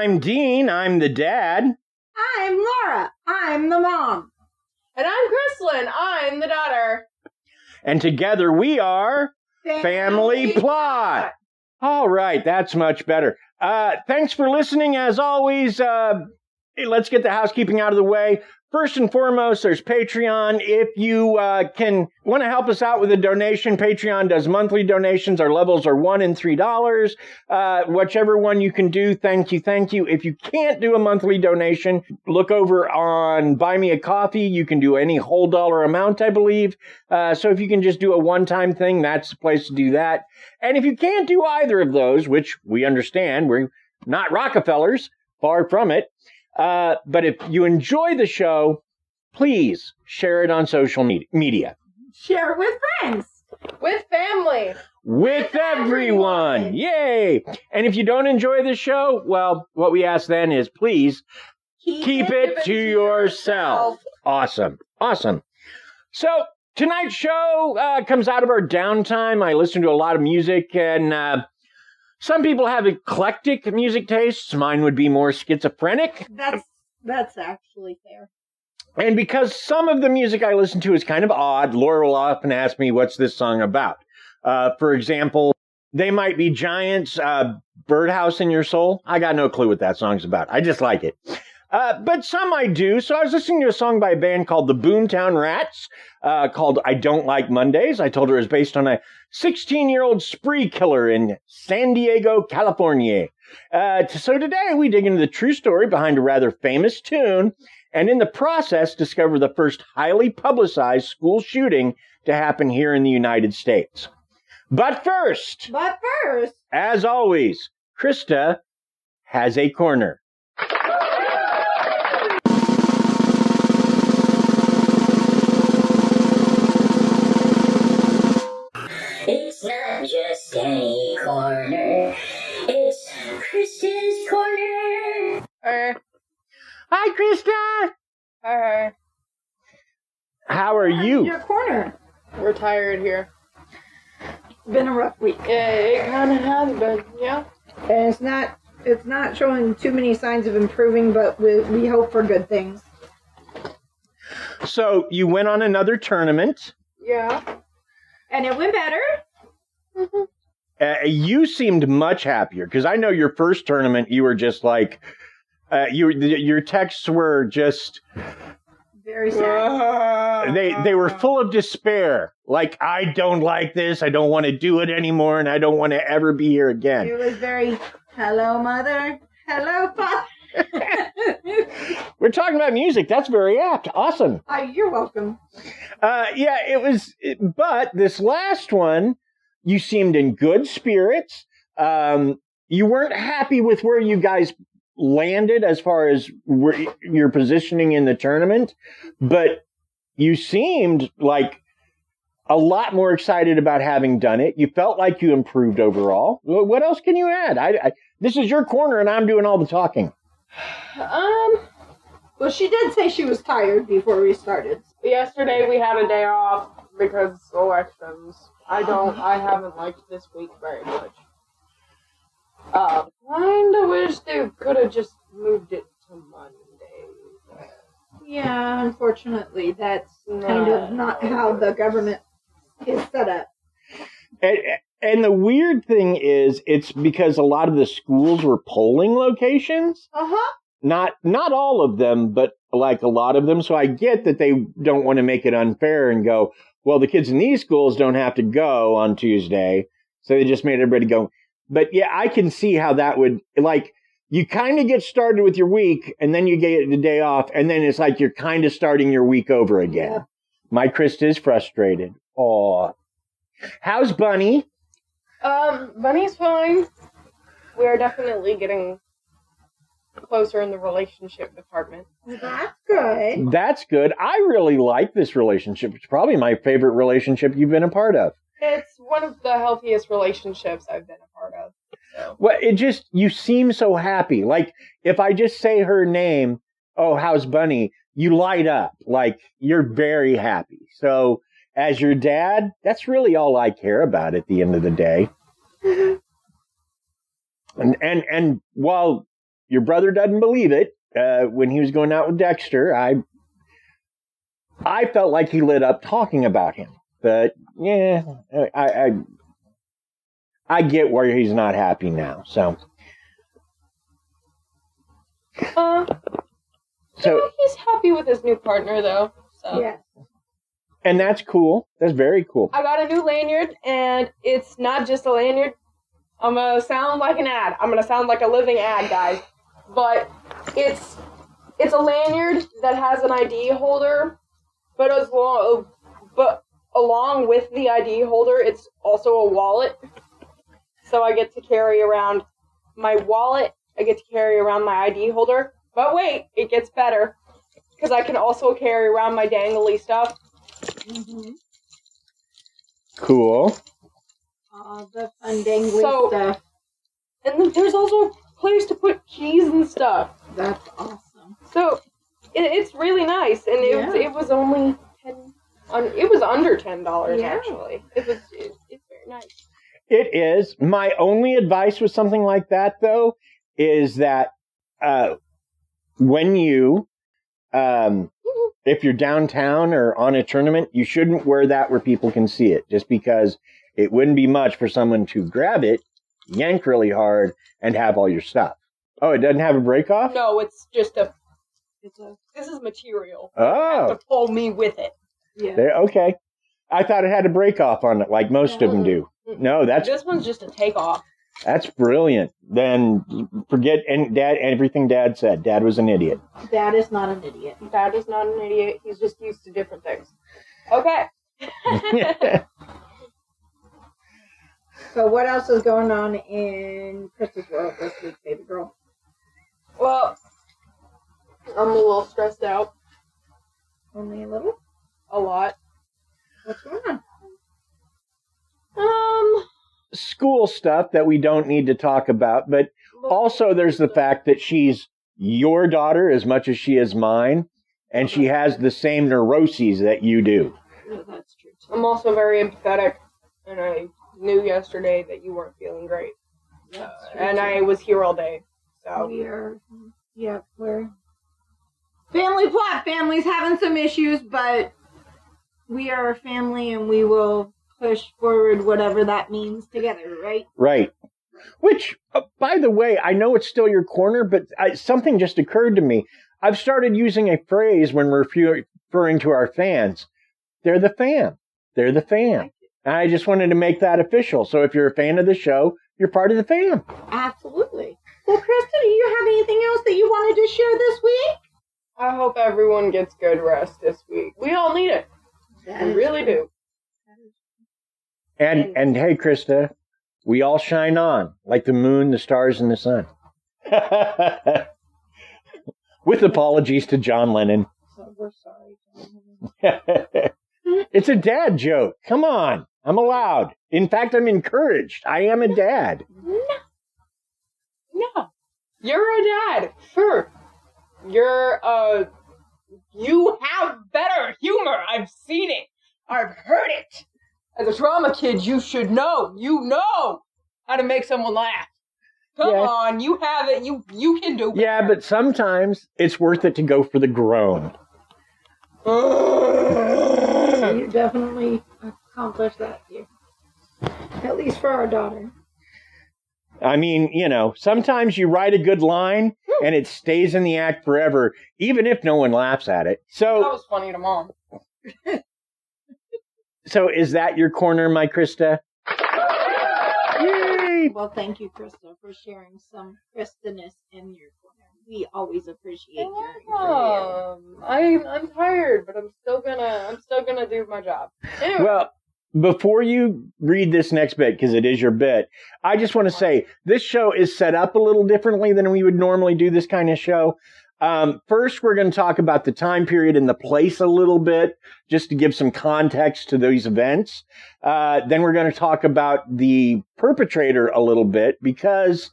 I'm Dean, I'm the dad. I'm Laura, I'm the mom. And I'm Kristlyn, I'm the daughter. And together we are Family Plot. All right, that's much better. Thanks for listening, as always. Let's get the housekeeping out of the way. First and foremost, there's Patreon. If you want to help us out with a donation, Patreon does monthly donations. Our levels are $1 and $3. Whichever one you can do, thank you. If you can't do a monthly donation, look over on Buy Me a Coffee. You can do any whole dollar amount, I believe. So if you can just do a one-time thing, that's the place to do that. And if you can't do either of those, which we understand, we're not Rockefellers, far from it. But if you enjoy the show, please share it on social media. Share it with friends. With family. With everyone. Yay! And if you don't enjoy the show, well, what we ask then is please keep it to yourself. Awesome. So tonight's show comes out of our downtime. I listen to a lot of music, and some people have eclectic music tastes. Mine would be more schizophrenic. That's actually fair. And because some of the music I listen to is kind of odd, Laura will often ask me, what's this song about? For example, They Might Be Giants, Birdhouse in Your Soul. I got no clue what that song's about. I just like it. But some I do. So I was listening to a song by a band called the Boomtown Rats, called I Don't Like Mondays. I told her it was based on a 16-year-old spree killer in San Diego, California. So today we dig into the true story behind a rather famous tune, and in the process discover the first highly publicized school shooting to happen here in the United States. But first, as always, Krysta has a corner. It's not just any corner, it's Krysta's corner. Hi, Krysta. Hi. How are you? Your corner. We're tired here. Been a rough week. Yeah, it kind of has been, yeah. And it's not showing too many signs of improving, but we hope for good things. So you went on another tournament. Yeah. And it went better. Mm-hmm. You seemed much happier, because I know your first tournament, you were just like, your texts were just very sad. They were full of despair. Like, I don't like this. I don't want to do it anymore, and I don't want to ever be here again. It was very, hello, mother. Hello, father. We're talking about music. That's very apt. Awesome. You're welcome. Yeah, it was. But this last one, you seemed in good spirits. You weren't happy with where you guys landed as far as your positioning in the tournament, but you seemed like a lot more excited about having done it. You felt like you improved overall. What else can you add? This is your corner, and I'm doing all the talking. Well, she did say she was tired before we started. Yesterday we had a day off because elections. I haven't liked this week very much. Kinda wish they could have just moved it to Monday. Yeah, unfortunately, that's kind of not how the government is set up. And the weird thing is, it's because a lot of the schools were polling locations. Uh-huh. Not all of them, but like a lot of them. So I get that they don't want to make it unfair and go, well, the kids in these schools don't have to go on Tuesday. So they just made everybody go. But yeah, I can see how that would, like, you kind of get started with your week, and then you get the day off, and then it's like you're kind of starting your week over again. Yeah. My Krysta is frustrated. Aw. How's Bunny? Bunny's fine. We are definitely getting closer in the relationship department. That's good. That's good. I really like this relationship. It's probably my favorite relationship you've been a part of. It's one of the healthiest relationships I've been a part of. So. Well, you seem so happy. Like, if I just say her name, oh, how's Bunny? You light up. Like, you're very happy. So, as your dad, that's really all I care about at the end of the day. And while your brother doesn't believe it, when he was going out with Dexter, I felt like he lit up talking about him. But yeah, I get where he's not happy now. So he's happy with his new partner though. So yeah. And that's cool. That's very cool. I got a new lanyard, and it's not just a lanyard. I'm gonna sound like an ad. I'm gonna sound like a living ad, guys. But it's a lanyard that has an ID holder, but along with the ID holder, it's also a wallet. So I get to carry around my wallet. I get to carry around my ID holder. But wait, it gets better, because I can also carry around my dangly stuff. Mm-hmm. Cool. Oh, the fun dangly stuff. And then there's also a place to put keys and stuff. That's awesome. So it's really nice, and it was only it was under $10 actually. It's very nice. It is. My only advice with something like that, though, is that when you if you're downtown or on a tournament, you shouldn't wear that where people can see it, just because it wouldn't be much for someone to grab it, yank really hard, and have all your stuff. Oh, it doesn't have a break off? No, it's just this is material. Oh. You have to pull me with it. Yeah. Okay. I thought it had a break off on it, like most of them do. No, this one's just a take off. That's brilliant. Then forget everything Dad said. Dad was an idiot. Dad is not an idiot. Dad is not an idiot. He's just used to different things. Okay. So what else is going on in Krysta's world this week, baby girl? Well, I'm a little stressed out. Only a little? A lot. What's going on? School stuff that we don't need to talk about, but also there's the fact that she's your daughter as much as she is mine, and she has the same neuroses that you do. Yeah, that's true too. I'm also very empathetic, and I knew yesterday that you weren't feeling great. And I was here all day. So we're family plot. Family's having some issues, but we are a family, and we will push forward whatever that means together, right? Right. Which, by the way, I know it's still your corner, but something just occurred to me. I've started using a phrase when we're referring to our fans. They're the fam. They're the fam. And I just wanted to make that official. So if you're a fan of the show, you're part of the fam. Absolutely. Well, Krysta, do you have anything else that you wanted to share this week? I hope everyone gets good rest this week. We all need it. We really do. And hey, Krysta, we all shine on like the moon, the stars, and the sun. With apologies to John Lennon. So we're sorry, John Lennon. It's a dad joke. Come on. I'm allowed. In fact, I'm encouraged. I am a dad. No. You're a dad. Sure. You have better humor. I've seen it. I've heard it. As a trauma kid, you should know. You know how to make someone laugh. Come on, you have it. You can do better. Yeah, but sometimes it's worth it to go for the groan. You definitely accomplished that here. At least for our daughter. I mean, sometimes you write a good line and it stays in the act forever, even if no one laughs at it. So that was funny to Mom. So is that your corner, my Krysta? Yay! right. Well, thank you, Krysta, for sharing some Krista-ness in your corner. We always appreciate hearing from you. I'm tired, but I'm still gonna do my job. Anyway. Well, before you read this next bit, because it is your bit, I just want to say this show is set up a little differently than we would normally do this kind of show. First, we're going to talk about the time period and the place a little bit, just to give some context to these events. Then we're going to talk about the perpetrator a little bit, because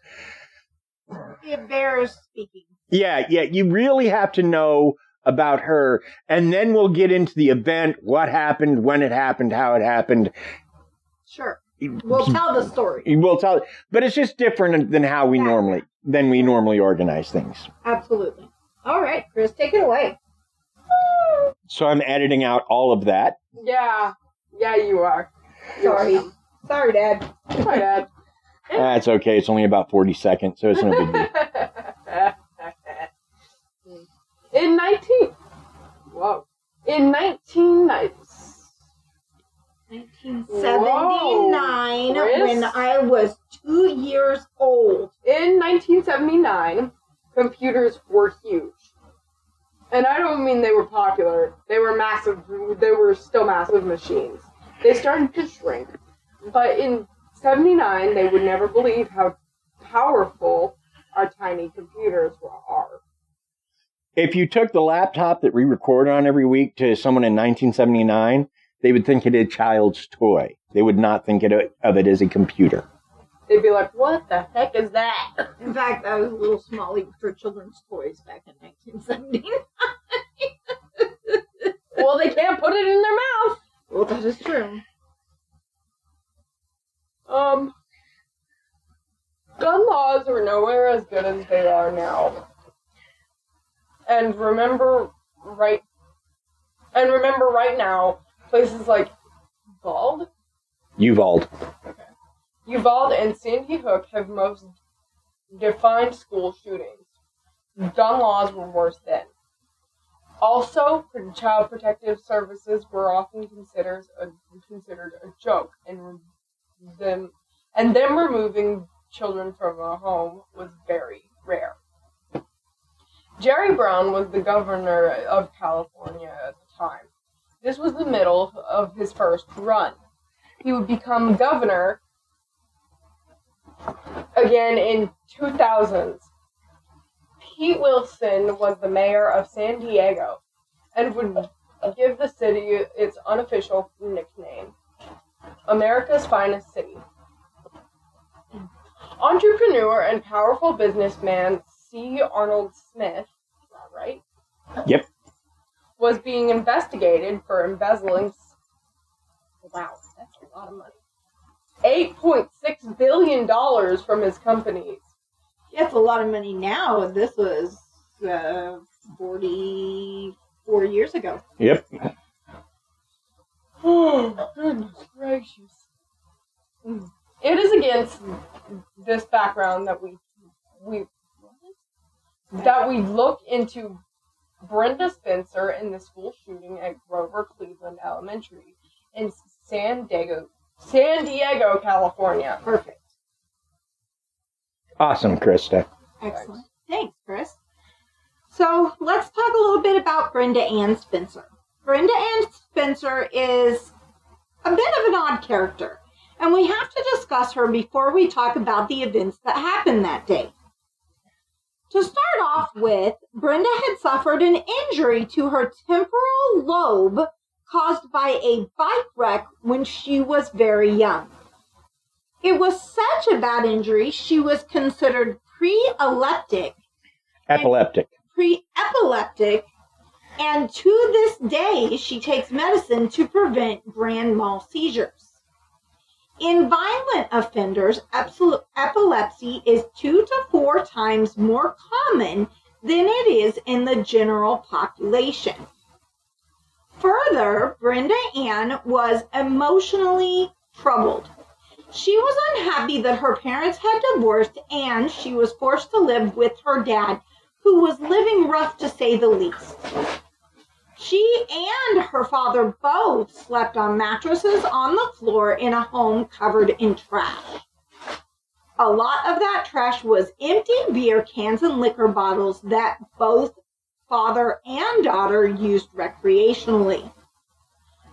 It bears speaking. yeah, you really have to know about her. And then we'll get into the event, what happened, when it happened, how it happened. Sure. We'll tell the story. We'll tell, but it's just different than how we normally organize things. Absolutely. All right, Chris, take it away. So I'm editing out all of that. Yeah, you are. Sorry, Dad. Sorry, Dad. That's okay. It's only about 40 seconds, so it's no big deal. In 1979, when I was 2 years old. In 1979, computers were huge. And I don't mean they were popular. They were massive. They were still massive machines. They started to shrink. But in 79, they would never believe how powerful our tiny computers are. If you took the laptop that we record on every week to someone in 1979, they would think it a child's toy. They would not think of it as a computer. They'd be like, what the heck is that? In fact, I was a little small even for children's toys back in 1979. Well, they can't put it in their mouth. Well, that is true. Gun laws were nowhere as good as they are now. And remember right now, places like Uvalde. Uvalde and Sandy Hook have most defined school shootings. Gun laws were worse then. Also, child protective services were often considered a joke, and them removing children from a home was very rare. Jerry Brown was the governor of California at the time. This was the middle of his first run. He would become governor again in 2000s. Pete Wilson was the mayor of San Diego and would give the city its unofficial nickname, America's Finest City. Entrepreneur and powerful businessman C. Arnold Smith, is that right? Yep. Was being investigated for embezzling. Wow, that's a lot of money. $8.6 billion from his companies. Yeah, it's a lot of money now. This was 44 years ago. Yep. Oh, goodness gracious. It is against this background that we look into Brenda Spencer in the school shooting at Grover Cleveland Elementary in San Diego, California. Perfect. Awesome, Krysta. Excellent. Thanks, Chris. So let's talk a little bit about Brenda Ann Spencer. Brenda Ann Spencer is a bit of an odd character, and we have to discuss her before we talk about the events that happened that day. To start off with, Brenda had suffered an injury to her temporal lobe caused by a bike wreck when she was very young. It was such a bad injury, she was considered pre-epileptic, and to this day, she takes medicine to prevent grand mal seizures. In violent offenders, epilepsy is 2 to 4 times more common than it is in the general population. Further, Brenda Ann was emotionally troubled. She was unhappy that her parents had divorced and she was forced to live with her dad, who was living rough to say the least. She and her father both slept on mattresses on the floor in a home covered in trash. A lot of that trash was empty beer cans and liquor bottles that both father and daughter used recreationally.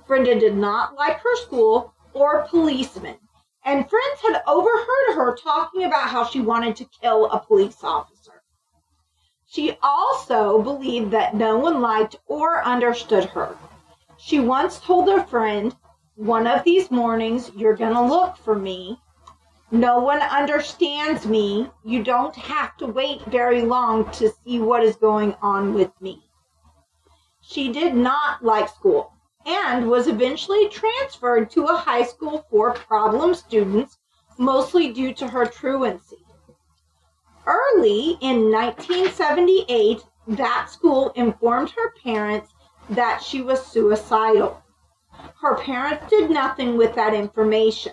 Brenda did not like her school or policemen, and friends had overheard her talking about how she wanted to kill a police officer. She also believed that no one liked or understood her. She once told a friend, "One of these mornings, you're going to look for me. No one understands me. You don't have to wait very long to see what is going on with me." She did not like school and was eventually transferred to a high school for problem students, mostly due to her truancy. Early in 1978, that school informed her parents that she was suicidal. Her parents did nothing with that information.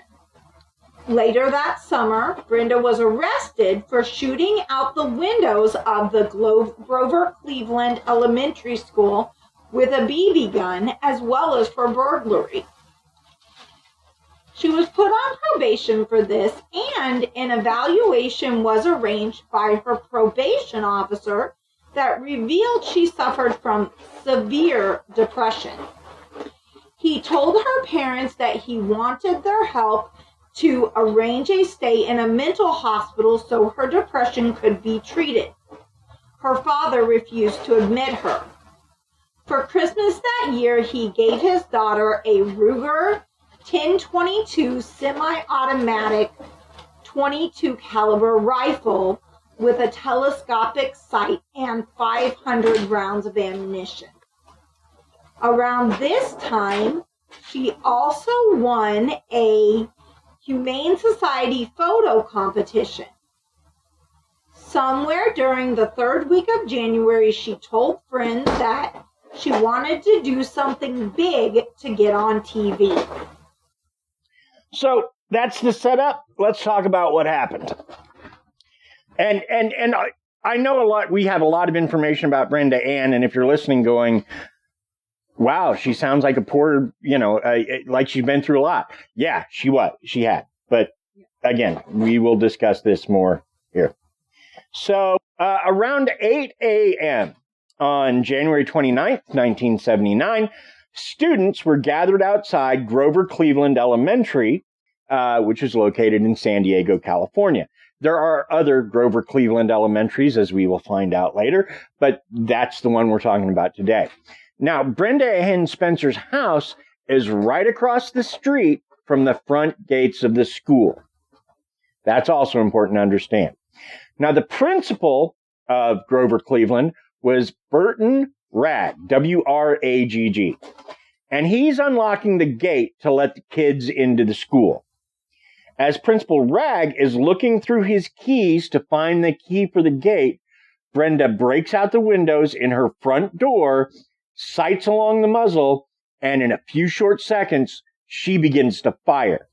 Later that summer, Brenda was arrested for shooting out the windows of the Grover Cleveland Elementary School with a BB gun, as well as for burglary. She was put on probation for this, and an evaluation was arranged by her probation officer that revealed she suffered from severe depression. He told her parents that he wanted their help to arrange a stay in a mental hospital so her depression could be treated. Her father refused to admit her. For Christmas that year, he gave his daughter a Ruger 1022 semi-automatic .22 caliber rifle with a telescopic sight and 500 rounds of ammunition. Around this time, she also won a Humane Society photo competition. Somewhere during the third week of January, she told friends that she wanted to do something big to get on TV. So that's the setup. Let's talk about what happened. And I know a lot. We have a lot of information about Brenda Ann, and if you're listening, going, "Wow, she sounds like a poor, like she's been through a lot." Yeah, she had. But again, we will discuss this more here. So around 8 a.m. on January 29th, 1979, students were gathered outside Grover Cleveland Elementary, which is located in San Diego, California. There are other Grover Cleveland Elementaries, as we will find out later, but that's the one we're talking about today. Now, Brenda Ann Spencer's house is right across the street from the front gates of the school. That's also important to understand. Now, the principal of Grover Cleveland was Burton Ragg, W-R-A-G-G. And he's unlocking the gate to let the kids into the school. As Principal Ragg is looking through his keys to find the key for the gate, Brenda breaks out the windows in her front door, sights along the muzzle, and in a few short seconds, she begins to fire.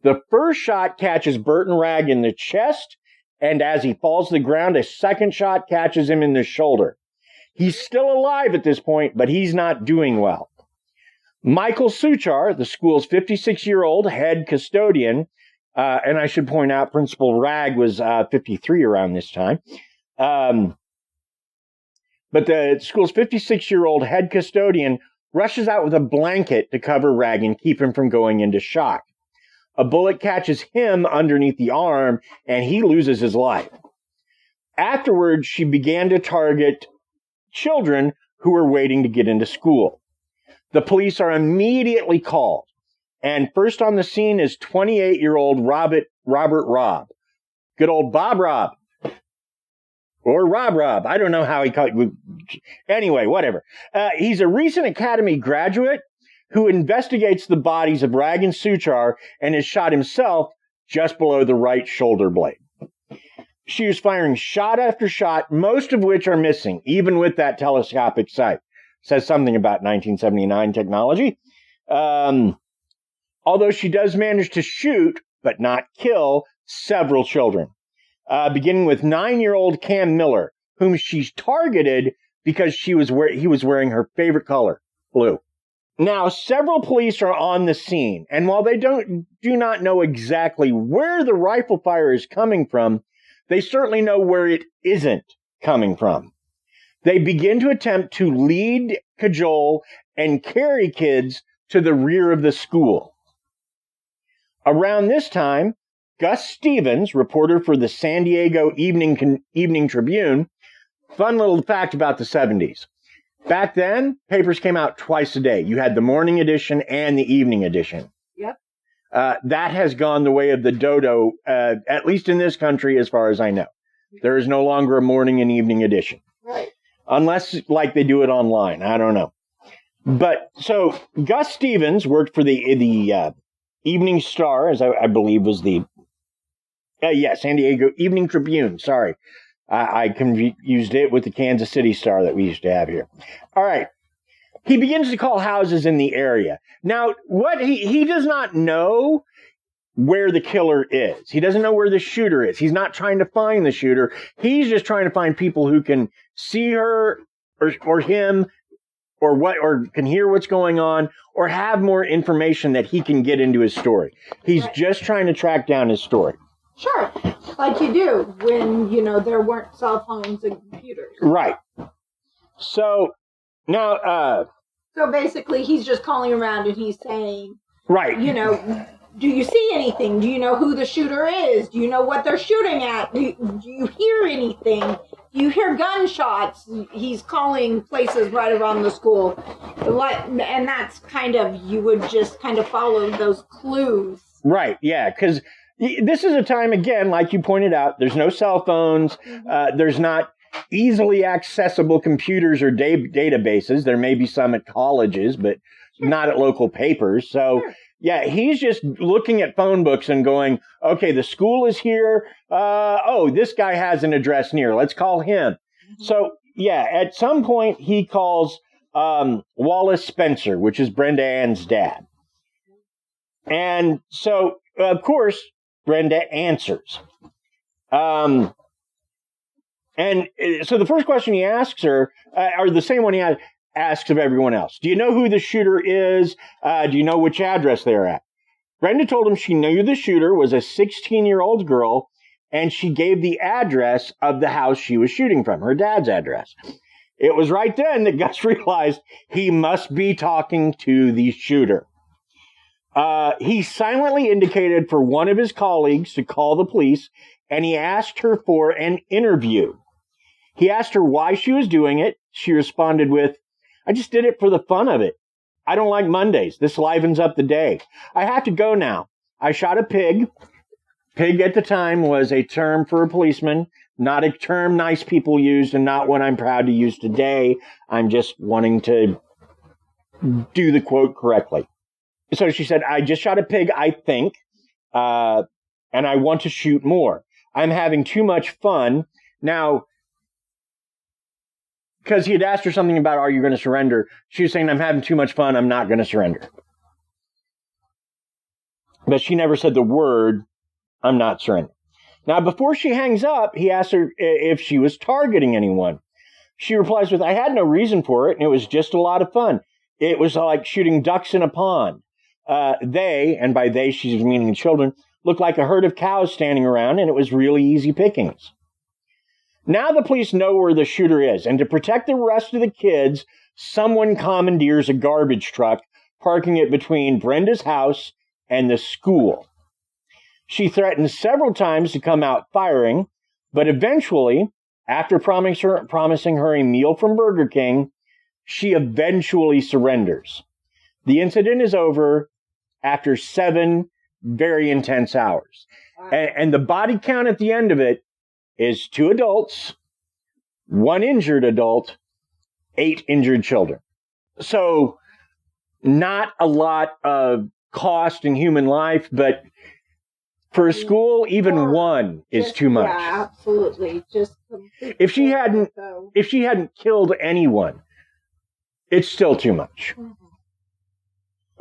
The first shot catches Burton Ragg in the chest, and as he falls to the ground, a second shot catches him in the shoulder. He's still alive at this point, but he's not doing well. Michael Suchar, the school's 56-year-old head custodian, and I should point out Principal Ragg was 53 around this time, but the school's 56-year-old head custodian rushes out with a blanket to cover Ragg and keep him from going into shock. A bullet catches him underneath the arm, and he loses his life. Afterwards, she began to target children who were waiting to get into school. The police are immediately called, and first on the scene is 28-year-old Robert Robb. Good old Bob Robb. Or Rob. I don't know how he called it. Anyway, whatever. He's a recent Academy graduate who investigates the bodies of Ragg and Suchar and is shot himself just below the right shoulder blade. She was firing shot after shot, most of which are missing, even with that telescopic sight. Says something about 1979 technology. Although she does manage to shoot, but not kill, several children. Beginning with 9-year-old Cam Miller, whom she's targeted because he was wearing her favorite color, blue. Now, several police are on the scene, and while they do not know exactly where the rifle fire is coming from, they certainly know where it isn't coming from. They begin to attempt to lead, cajole, and carry kids to the rear of the school. Around this time, Gus Stevens, reporter for the San Diego Evening Tribune, fun little fact about the 70s. Back then, papers came out twice a day. You had the morning edition and the evening edition. Yep. That has gone the way of the dodo, at least in this country, as far as I know. There is no longer a morning and evening edition. Right. Unless, like, they do it online. I don't know. But, so, Gus Stevens worked for the Evening Star, as I believe was the, San Diego Evening Tribune, sorry. I confused it with the Kansas City Star that we used to have here. All right. He begins to call houses in the area. Now, what he does not know where the killer is. He doesn't know where the shooter is. He's not trying to find the shooter. He's just trying to find people who can see her or him or can hear what's going on or have more information that he can get into his story. He's just trying to track down his story. Sure, like you do when, there weren't cell phones and computers. Right. So, now, So basically, he's just calling around and he's saying, right. Do you see anything? Do you know who the shooter is? Do you know what they're shooting at? Do you hear anything? Do you hear gunshots? He's calling places right around the school. And that's you would just kind of follow those clues. Right, yeah, because this is a time, again, like you pointed out, there's no cell phones. There's not easily accessible computers or databases. There may be some at colleges, but not at local papers. So, yeah, he's just looking at phone books and going, okay, the school is here. This guy has an address near. Let's call him. So, yeah, at some point he calls Wallace Spencer, which is Brenda Ann's dad. And so, of course, Brenda answers. And so the first question he asks her, or the same one he asks of everyone else. Do you know who the shooter is? Do you know which address they're at? Brenda told him she knew the shooter was a 16-year-old girl, and she gave the address of the house she was shooting from, her dad's address. It was right then that Gus realized he must be talking to the shooter. He silently indicated for one of his colleagues to call the police, and he asked her for an interview. He asked her why she was doing it. She responded with, I just did it for the fun of it. I don't like Mondays. This livens up the day. I have to go now. I shot a pig. Pig at the time was a term for a policeman, not a term nice people used and not one I'm proud to use today. I'm just wanting to do the quote correctly. So she said, I just shot a pig, I think, and I want to shoot more. I'm having too much fun. Now, because he had asked her something about, are you going to surrender? She was saying, I'm having too much fun. I'm not going to surrender. But she never said the word, I'm not surrendering. Now, before she hangs up, he asked her if she was targeting anyone. She replies with, I had no reason for it, and it was just a lot of fun. It was like shooting ducks in a pond. They, and by they she's meaning children, looked like a herd of cows standing around, and it was really easy pickings. Now the police know where the shooter is, and to protect the rest of the kids, someone commandeers a garbage truck, parking it between Brenda's house and the school. She threatens several times to come out firing, but eventually, after promising her a meal from Burger King, she eventually surrenders. The incident is over after 7 very intense hours. Wow. And the body count at the end of it is 2 adults, 1 injured adult, 8 injured children. So not a lot of cost in human life, but for a school, even 1 is too much. Yeah, absolutely. Just if she hadn't killed anyone, it's still too much. Mm-hmm.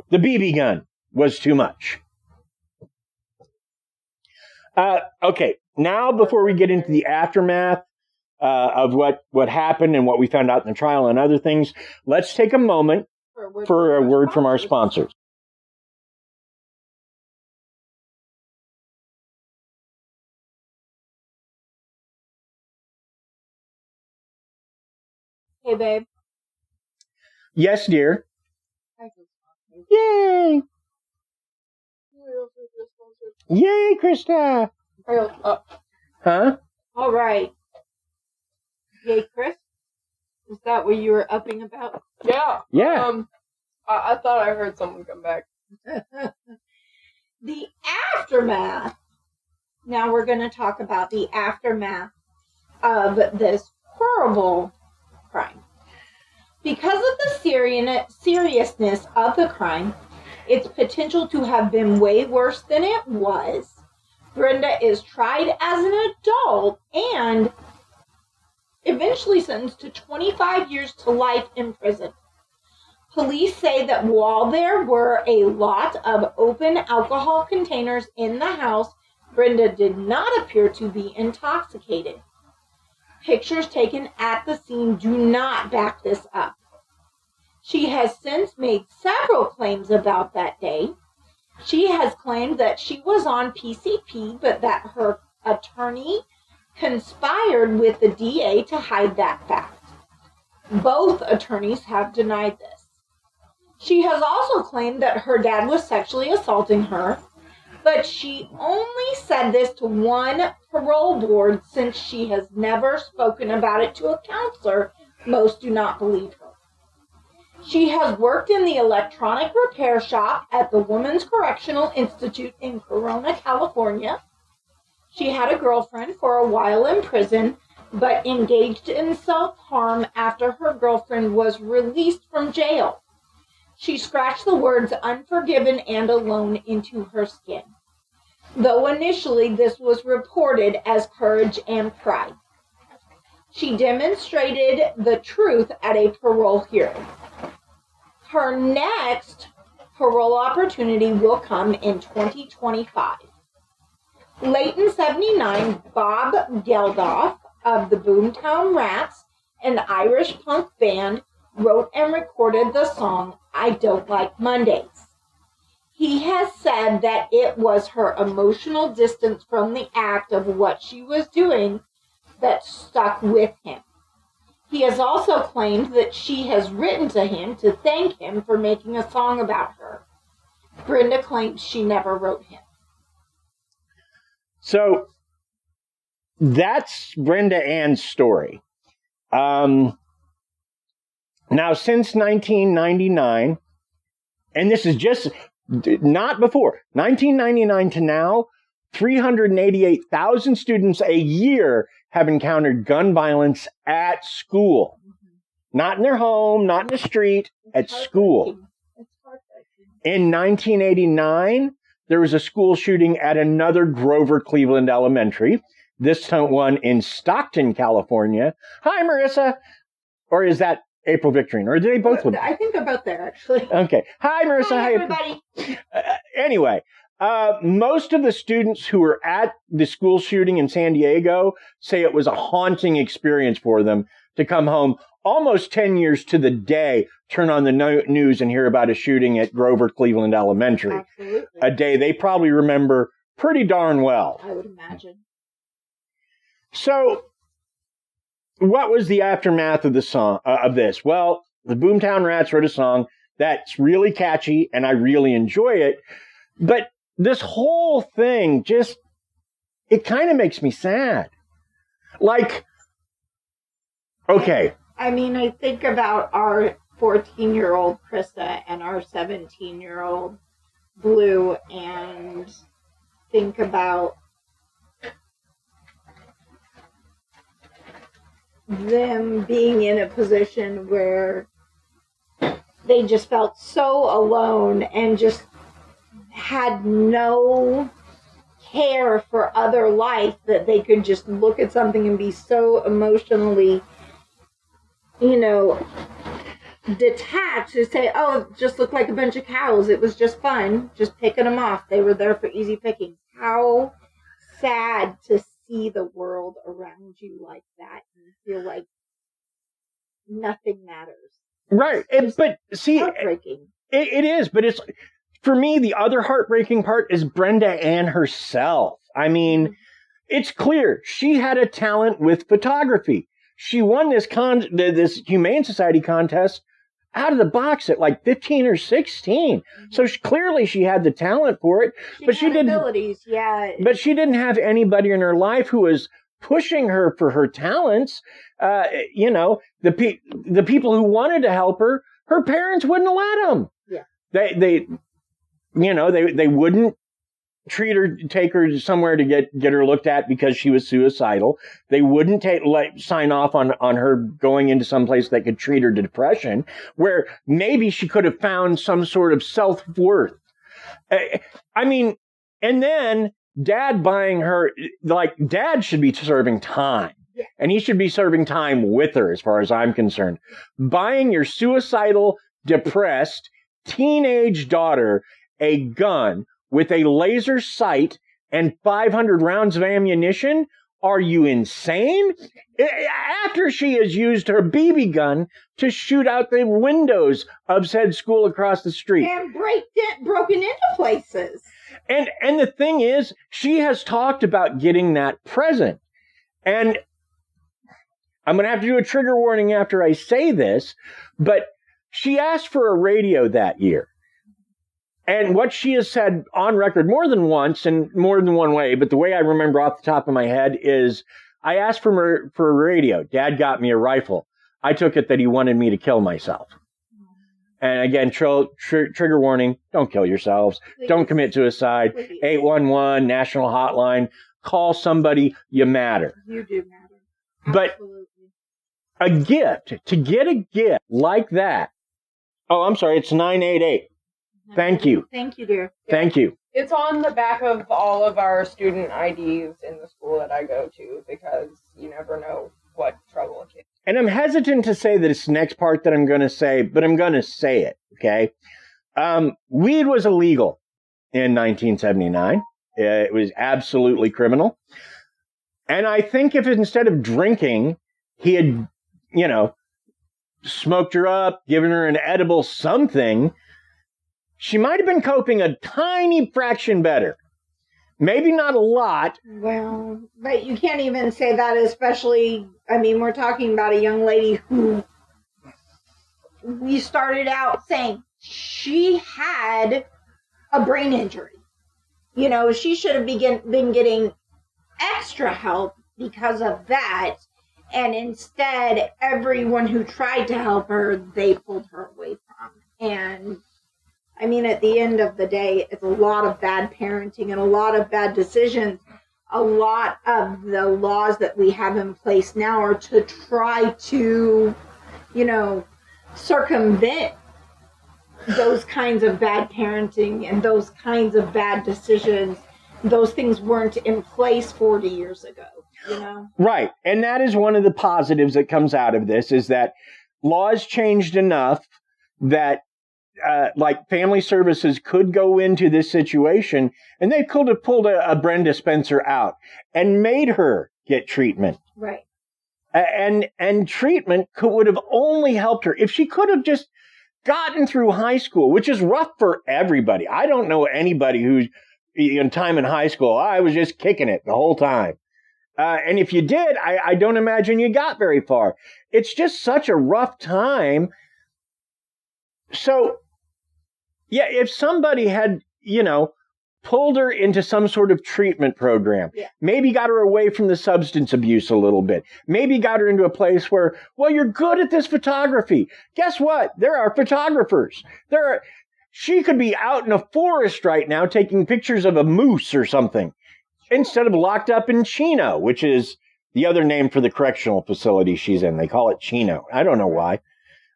The BB gun was too much. Okay, now before we get into the aftermath of what happened and what we found out in the trial and other things, let's take a moment for a word from our sponsors. Hey, babe. Yes, dear. I feel Yay! sponsored. Yay, Krysta! Huh? All right. Yay, Chris? Is that what you were upping about? Yeah. Yeah. I thought I heard someone come back. The aftermath. Now we're going to talk about the aftermath of this horrible crime. Because of the seriousness of the crime, its potential to have been way worse than it was, Brenda is tried as an adult and eventually sentenced to 25 years to life in prison. Police say that while there were a lot of open alcohol containers in the house, Brenda did not appear to be intoxicated. Pictures taken at the scene do not back this up. She has since made several claims about that day. She has claimed that she was on PCP, but that her attorney conspired with the DA to hide that fact. Both attorneys have denied this. She has also claimed that her dad was sexually assaulting her, but she only said this to one parole board since she has never spoken about it to a counselor. Most do not believe her. She has worked in the electronic repair shop at the Women's Correctional Institute in Corona, California. She had a girlfriend for a while in prison, but engaged in self-harm after her girlfriend was released from jail. She scratched the words "unforgiven" and "alone" into her skin, though initially this was reported as courage and pride. She demonstrated the truth at a parole hearing. Her next parole opportunity will come in 2025. Late in '79, Bob Geldof of the Boomtown Rats, an Irish punk band, wrote and recorded the song "I Don't Like Mondays." He has said that it was her emotional distance from the act of what she was doing that stuck with him. He has also claimed that she has written to him to thank him for making a song about her. Brenda claims she never wrote him. So that's Brenda Ann's story. Now, since 1999, and this is just not before, 1999 to now, 388,000 students a year have encountered gun violence at school. Not in their home, not in the street, at school. In 1989, there was a school shooting at another Grover Cleveland Elementary. This one in Stockton, California. Hi, Marissa. Or is that April Victorine? Or do they both? I think they're both there, actually. Okay. Hi, Marissa. Hi, everybody. Anyway, most of the students who were at the school shooting in San Diego say it was a haunting experience for them to come home almost 10 years to the day, turn on the news and hear about a shooting at Grover Cleveland Elementary. Absolutely. A day they probably remember pretty darn well. I would imagine. So, what was the aftermath of the song of this? Well, the Boomtown Rats wrote a song that's really catchy, and I really enjoy it. But this whole thing just, it kind of makes me sad. Like, okay. I mean, I think about our 14-year-old Krysta and our 17-year-old Blue, and think about them being in a position where they just felt so alone and just had no care for other life, that they could just look at something and be so emotionally, detached to say, oh, it just looked like a bunch of cows. It was just fun, just picking them off. They were there for easy pickings. How sad to see the world around you like that and feel like nothing matters. Right. But see, Heartbreaking. it is, but it's, for me, the other heartbreaking part is Brenda Ann herself. I mean, it's clear she had a talent with photography. She won this Humane Society contest out of the box at like 15 or 16. So clearly she had the talent for it, but she didn't. Abilities, yeah. But she didn't have anybody in her life who was pushing her for her talents. You know, the people who wanted to help her, her parents wouldn't let them. Yeah. They wouldn't take her somewhere to get her looked at because she was suicidal. They wouldn't sign off on her going into some place that could treat her depression, where maybe she could have found some sort of self-worth. I mean, and then Dad buying her, like, Dad should be serving time. Yeah. And he should be serving time with her, as far as I'm concerned. Buying your suicidal, depressed, teenage daughter a gun with a laser sight and 500 rounds of ammunition? Are you insane? After she has used her BB gun to shoot out the windows of said school across the street. And broken into places. And the thing is, she has talked about getting that present. And I'm going to have to do a trigger warning after I say this, but she asked for a radio that year. And what she has said on record more than once and more than one way, but the way I remember off the top of my head is, I asked for a radio. Dad got me a rifle. I took it that he wanted me to kill myself. And again, trigger warning, don't kill yourselves. Please. Don't commit suicide. Please. 811, national hotline. Call somebody. You matter. You do matter. Absolutely. But a gift, to get a gift like that. Oh, I'm sorry. It's 988. Thank you. Thank you, dear. Thank you. It's on the back of all of our student IDs in the school that I go to, because you never know what trouble it can. And I'm hesitant to say that it's the next part that I'm going to say, but I'm going to say it, okay? Weed was illegal in 1979. It was absolutely criminal. And I think if instead of drinking, he had, smoked her up, given her an edible something, she might have been coping a tiny fraction better. Maybe not a lot. Well, but you can't even say that, especially, we're talking about a young lady who we started out saying she had a brain injury. She should have been getting extra help because of that. And instead, everyone who tried to help her, they pulled her away from. And at the end of the day, it's a lot of bad parenting and a lot of bad decisions. A lot of the laws that we have in place now are to try to, circumvent those kinds of bad parenting and those kinds of bad decisions. Those things weren't in place 40 years ago, Right. And that is one of the positives that comes out of this, is that laws changed enough that family services could go into this situation, and they could have pulled a Brenda Spencer out and made her get treatment. Right. And treatment would have only helped her if she could have just gotten through high school, which is rough for everybody. I don't know anybody who's in time in high school. I was just kicking it the whole time. And if you did, I don't imagine you got very far. It's just such a rough time. So, yeah, if somebody had, pulled her into some sort of treatment program, maybe got her away from the substance abuse a little bit, maybe got her into a place where, well, you're good at this photography. Guess what? There are photographers. She could be out in a forest right now taking pictures of a moose or something instead of locked up in Chino, which is the other name for the correctional facility she's in. They call it Chino. I don't know why.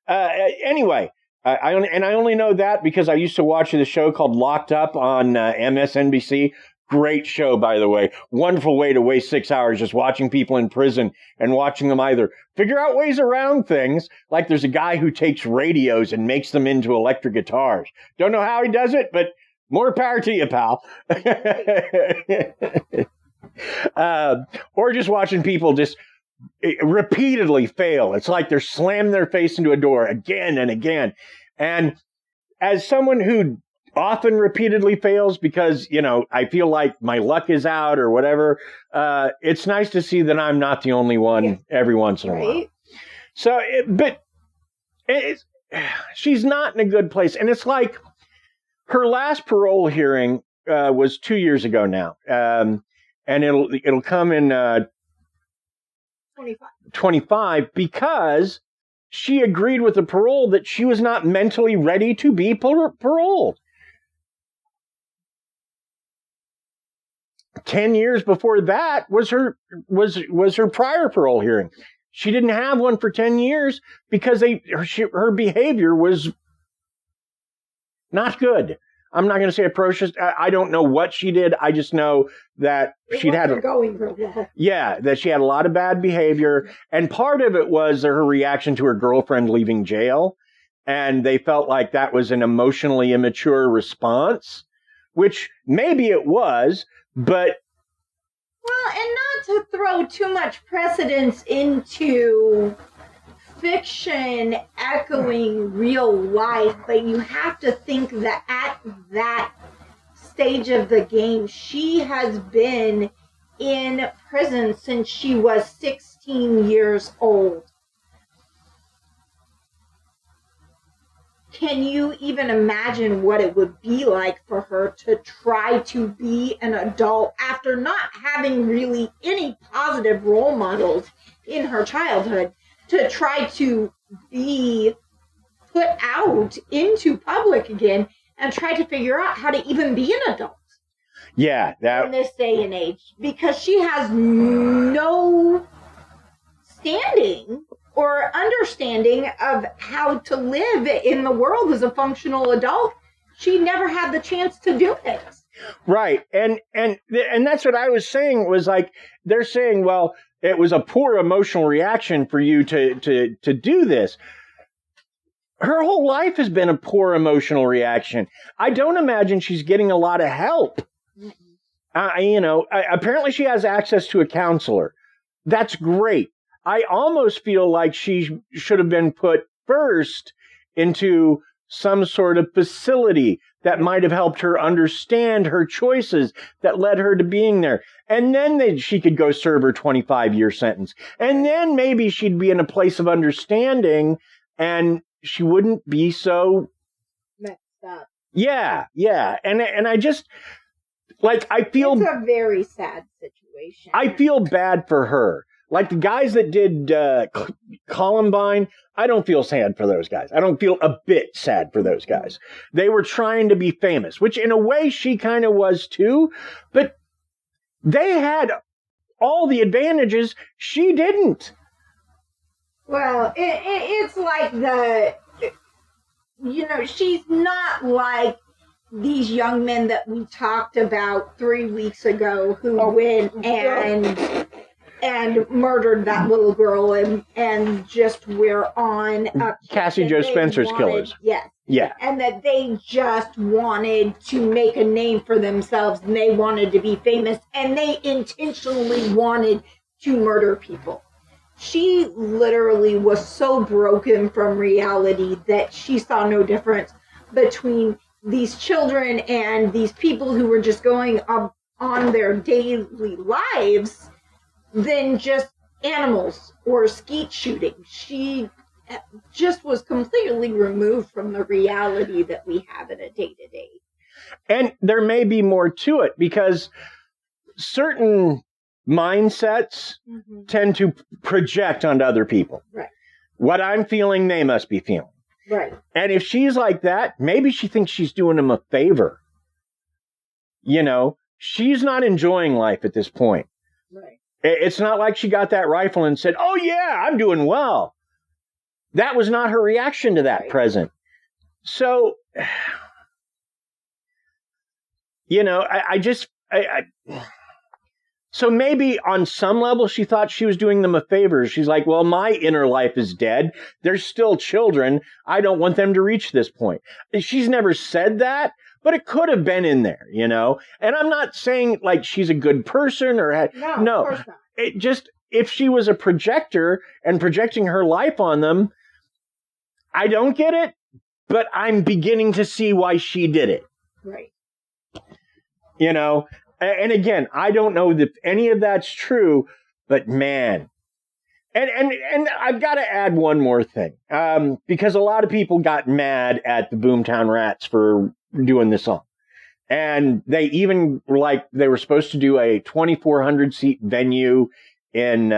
Anyway. I only know that because I used to watch the show called Locked Up on MSNBC. Great show, by the way. Wonderful way to waste 6 hours just watching people in prison and watching them either figure out ways around things, like there's a guy who takes radios and makes them into electric guitars. Don't know how he does it, but more power to you, pal. Or just watching people just repeatedly fail. It's like they're slamming their face into a door again and again. And as someone who often repeatedly fails because, I feel like my luck is out or whatever, it's nice to see that I'm not the only one every once in a while. So, she's not in a good place. And it's like her last parole hearing was 2 years ago now. And it'll come in 25 because she agreed with the parole that she was not mentally ready to be paroled. 10 years before that was her prior parole hearing. She didn't have one for 10 years because her behavior was not good. I'm not going to say atrocious. I don't know what she did. I just know that that she had a lot of bad behavior. And part of it was her reaction to her girlfriend leaving jail. And they felt like that was an emotionally immature response, which maybe it was, but. Well, and not to throw too much precedence into fiction echoing real life, but you have to think that at that stage of the game, she has been in prison since she was 16 years old. Can you even imagine what it would be like for her to try to be an adult after not having really any positive role models in her childhood, to try to be put out into public again and try to figure out how to even be an adult? Yeah, in this day and age, because she has no standing or understanding of how to live in the world as a functional adult. She never had the chance to do it. Right. And that's what I was saying, was like, they're saying, well, it was a poor emotional reaction for you to do this. Her whole life has been a poor emotional reaction. I don't imagine she's getting a lot of help. Apparently she has access to a counselor. That's great. I almost feel like she should have been put first into some sort of facility that might have helped her understand her choices that led her to being there. And then she could go serve her 25-year sentence. And then maybe she'd be in a place of understanding and she wouldn't be so messed up. Yeah. And I just, like, I feel... It's a very sad situation. I feel bad for her. Like the guys that did Columbine, I don't feel sad for those guys. I don't feel a bit sad for those guys. They were trying to be famous, which in a way she kind of was too, but they had all the advantages she didn't. Well, it's like she's not like these young men that we talked about 3 weeks ago who went and murdered that little girl and just were on Cassie Jo Spencer's killers. Yes. Yeah. And that they just wanted to make a name for themselves and they wanted to be famous and they intentionally wanted to murder people. She literally was so broken from reality that she saw no difference between these children and these people who were just going up on their daily lives than just animals or skeet shooting. She just was completely removed from the reality that we have in a day-to-day. And there may be more to it because certain mindsets tend to project onto other people. Right. What I'm feeling, they must be feeling. Right. And if she's like that, maybe she thinks she's doing them a favor. She's not enjoying life at this point. Right. It's not like she got that rifle and said, oh, yeah, I'm doing well. That was not her reaction to that present. So, so maybe on some level she thought she was doing them a favor. She's like, well, my inner life is dead. They're still children. I don't want them to reach this point. She's never said that, but it could have been in there, And I'm not saying like she's a good person or no. Of course not. if she was a projector and projecting her life on them, I don't get it, but I'm beginning to see why she did it. Right. You know, and again, I don't know if any of that's true, but man. And I've got to add one more thing, because a lot of people got mad at the Boomtown Rats for doing this song. And they even were like, they were supposed to do a 2,400 seat venue in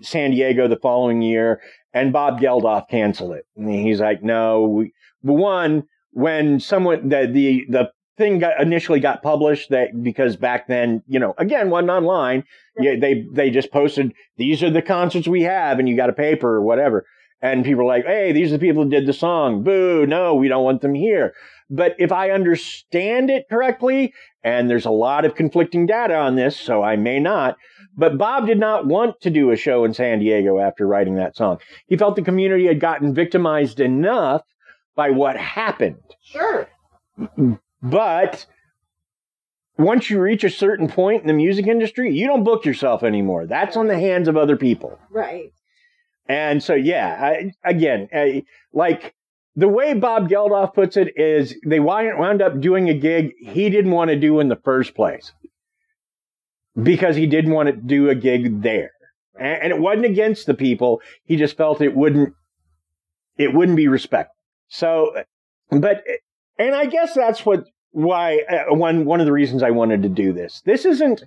San Diego the following year, and Bob Geldof canceled it. And he's like, no, when someone, the thing initially got published, that because back then, you know, again, wasn't online. Yeah, they just posted, these are the concerts we have, and you got a paper or whatever. And people were like, hey, these are the people who did the song. Boo, no, we don't want them here. But if I understand it correctly, and there's a lot of conflicting data on this, so I may not, but Bob did not want to do a show in San Diego after writing that song. He felt the community had gotten victimized enough by what happened. Sure. But once you reach a certain point in the music industry, you don't book yourself anymore. That's on the hands of other people. Right. And so, yeah, like the way Bob Geldof puts it is they wound up doing a gig he didn't want to do in the first place because he didn't want to do a gig there. And it wasn't against the people. He just felt it wouldn't be respected. So, but, and I guess that's why one of the reasons I wanted to do this. This isn't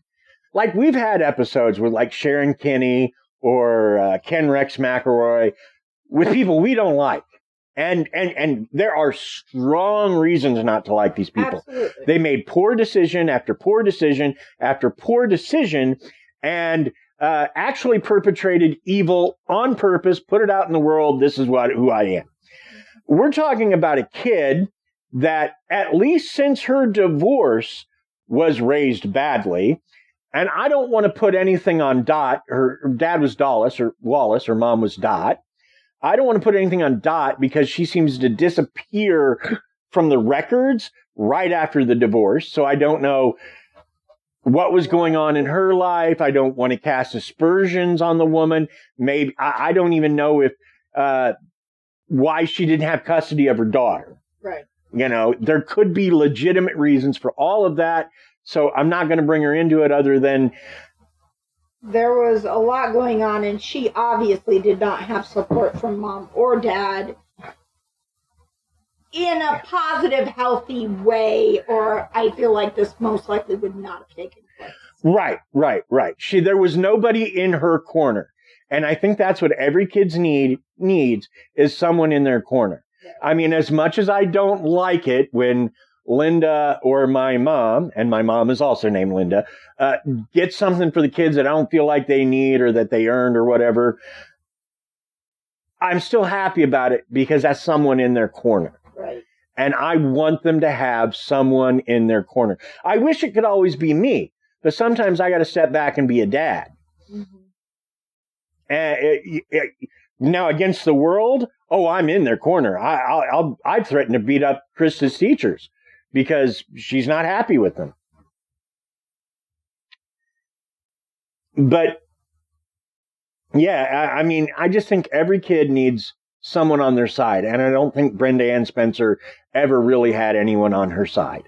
like we've had episodes with like Sharon Kinney or Ken Rex McElroy with people we don't like. And there are strong reasons not to like these people. Absolutely. They made poor decision after poor decision after poor decision, and actually perpetrated evil on purpose, put it out in the world. This is who I am. We're talking about a kid that at least since her divorce was raised badly. And I don't want to put anything on Dot. Her dad was Wallace, her mom was Dot. I don't want to put anything on Dot because she seems to disappear from the records right after the divorce. So I don't know what was going on in her life. I don't want to cast aspersions on the woman. Maybe I don't even know if why she didn't have custody of her daughter. Right. You know, there could be legitimate reasons for all of that. So I'm not going to bring her into it other than there was a lot going on, and she obviously did not have support from mom or dad in a positive, healthy way, or I feel like this most likely would not have taken place. Right. There was nobody in her corner. And I think that's what every kid's needs is someone in their corner. Yeah. I mean, as much as I don't like it when Linda or my mom, and my mom is also named Linda, get something for the kids that I don't feel like they need or that they earned or whatever, I'm still happy about it because that's someone in their corner. Right. And I want them to have someone in their corner. I wish it could always be me, but sometimes I got to step back and be a dad. Mm-hmm. Now against the world, I'm in their corner. I'd threaten to beat up Krysta's teachers because she's not happy with them. But yeah, I mean, I just think every kid needs someone on their side, and I don't think Brenda Ann Spencer ever really had anyone on her side,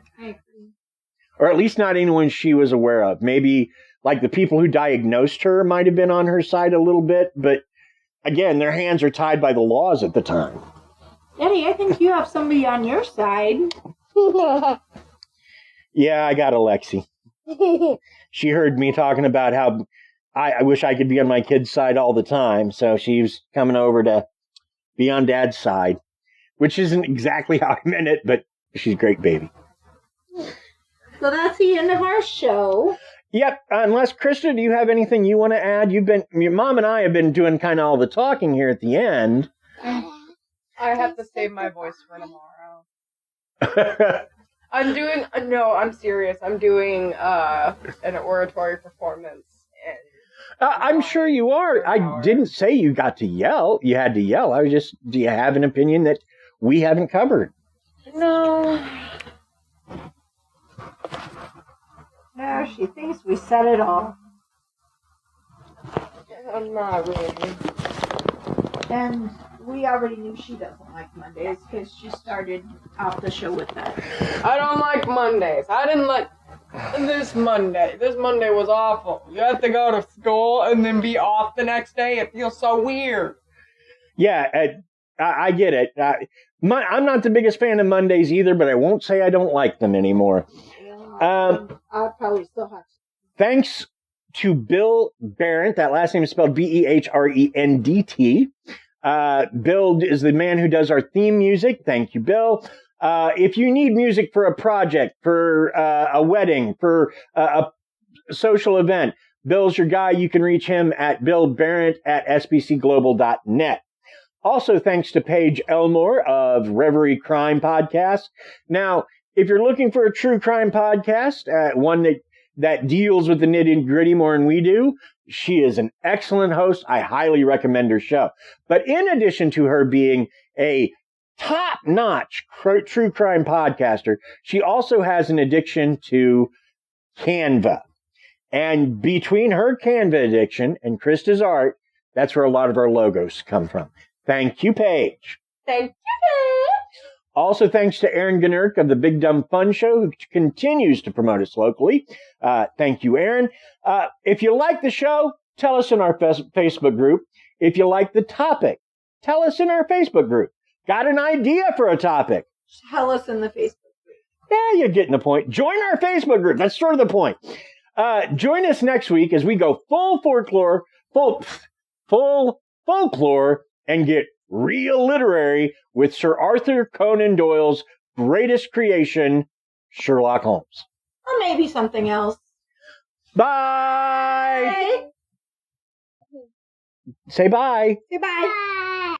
or at least not anyone she was aware of. Maybe like the people who diagnosed her might have been on her side a little bit, but again, their hands are tied by the laws at the time. Eddie, I think you have somebody on your side. Yeah, I got Alexi. She heard me talking about how I wish I could be on my kid's side all the time, so she's coming over to be on Dad's side, which isn't exactly how I meant it, but she's a great baby. So that's the end of our show. Yep. Unless, Krysta, do you have anything you want to add? Your mom and I have been doing kind of all the talking here at the end. I have to save my voice for tomorrow. I'm serious. I'm doing an oratory performance. I'm sure you are. I didn't say you got to yell. You had to yell. Do you have an opinion that we haven't covered? No. No, she thinks we said it all. I'm not really. And we already knew she doesn't like Mondays because she started off the show with that. I don't like Mondays. I didn't like this Monday. This Monday was awful. You have to go to school and then be off the next day. It feels so weird. Yeah, I get it. I'm not the biggest fan of Mondays either, but I won't say I don't like them anymore. I'll probably still have to. Thanks to Bill Barrett. That last name is spelled Behrendt. Bill is the man who does our theme music. Thank you, Bill. If you need music for a project, for a wedding, for a social event, Bill's your guy. You can reach him at billbarrett@sbcglobal.net. Also, thanks to Paige Elmore of Reverie Crime Podcast. Now, if you're looking for a true crime podcast, one that deals with the nitty-gritty more than we do, she is an excellent host. I highly recommend her show. But in addition to her being a top-notch true crime podcaster, she also has an addiction to Canva. And between her Canva addiction and Krysta's art, that's where a lot of our logos come from. Thank you, Paige. Thank you, Paige. Also, thanks to Aaron Gnurk of the Big Dumb Fun Show, who continues to promote us locally. Thank you, Aaron. If you like the show, tell us in our Facebook group. If you like the topic, tell us in our Facebook group. Got an idea for a topic? Tell us in the Facebook group. Yeah, you're getting the point. Join our Facebook group. That's sort of the point. Join us next week as we go full folklore, and get real literary with Sir Arthur Conan Doyle's greatest creation, Sherlock Holmes. Or maybe something else. Bye! Say bye. Say bye.